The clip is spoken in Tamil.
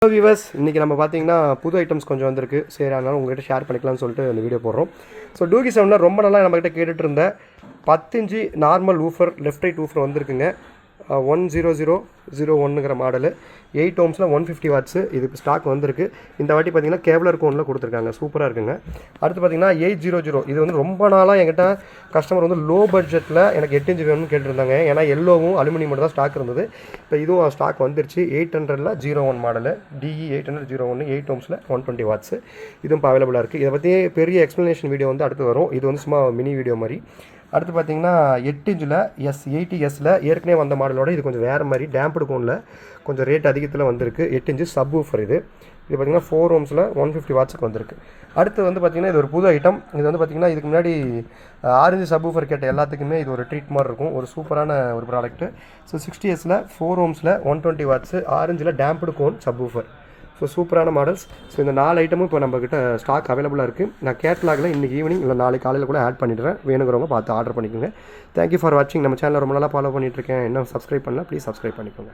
ஹலோ வியூவர்ஸ், இன்றைக்கி நம்ம பார்த்தீங்கன்னா புது ஐட்டம்ஸ் கொஞ்சம் வந்திருக்கு. சரி, அதனால் உங்கள்கிட்ட ஷேர் பண்ணிக்கலாம்னு சொல்லிட்டு அந்த வீடியோ போடுறோம். ஸோ டூகி சவுண்டில் ரொம்ப நாளாக நம்மகிட்ட கேட்டுட்டு இருந்த 10 inch normal woofer, left right woofer வந்திருக்குங்க. 10001ங்கிற மாடலு, 8 ohmஸில் 150 வாட்ஸு. இதுக்கு ஸ்டாக் வந்திருக்கு. இந்த வாட்டி பார்த்தீங்கன்னா கேவலர் கோனில் கொடுத்துருக்காங்க. சூப்பராக இருக்குங்க. அடுத்து பார்த்தீங்கன்னா 800, இது வந்து ரொம்ப நாளாக என்கிட்ட கஸ்டமர் வந்து லோ பட்ஜெட்டில் எனக்கு 8 இன்ச்சு வேணும்னு கேட்டிருந்தாங்க. ஏன்னா எல்லோவும் அலுமினியம் மட்டும் தான் ஸ்டாக் இருந்தது. இப்போ இதுவும் ஸ்டாக் வந்துருச்சு. 800ல் 01 மாடலு, DE 800-01, 8 ohmஸில் 120 வாட்ஸு. இதுவும் இப்போ அவைலபிளாக இருக்குது. இதை பற்றி பெரிய எக்ஸ்ப்ளனேஷன் வீடியோ வந்து அடுத்து வரும். இது வந்து சும்மா மினி வீடியோ மாதிரி. அடுத்து பார்த்தீங்கன்னா 8 இன்ச்சில் S80Sல ஏற்கனவே வந்த மாடலோட இது கொஞ்சம் வேறு மாதிரி டேம்படு கோனில் கொஞ்சம் ரேட் அதிகத்தில் வந்திருக்கு. 8 இன்ச்சு சப் ஊஃபர் இது பார்த்தீங்கன்னா 4 ohmஸில் 150 வாட்ஸுக்கு வந்திருக்கு. அடுத்து வந்து பார்த்திங்கன்னா இது ஒரு புது ஐட்டம். இது வந்து பார்த்திங்கன்னா இதுக்கு முன்னாடி 6 இன்ச்சு சப் ஊஃபர் கேட்ட எல்லாத்துக்குமே இது ஒரு ட்ரீட் மாதிரி இருக்கும். ஒரு சூப்பரான ஒரு ப்ராடக்ட்டு. ஸோ 60Sல 4 ohmஸில் 120 வாட்ஸு, 6 இன்ச்சில் டேம்படு கோன் சப் ஊஃபர். ஸோ சூப்பரான மாடல்ஸ். ஸோ இந்த 4 ஐட்டமும் இப்போ நம்மக்கிட்ட ஸ்டாக் அவைலபிளாக இருக்குது. நான் கேட்லாகில் இன்றைக்கி ஈவினிங் இல்லை நாளைக்கு காலையில் கூட ஆட் பண்ணிடுறேன். வேணுங்கிறவங்க பார்த்து ஆர்டர் பண்ணிக்கோங்க. தேங்க்யூ ஃபார் வாட்சிங். நம்ம சேனலில் ரொம்ப நாளாக ஃபாலோ பண்ணிகிட்ருக்கேன். இன்னும் சப்ஸ்கிரைப் பண்ணலாம், ப்ளீஸ் சப்ஸ்கிரைப் பண்ணிக்கோங்க.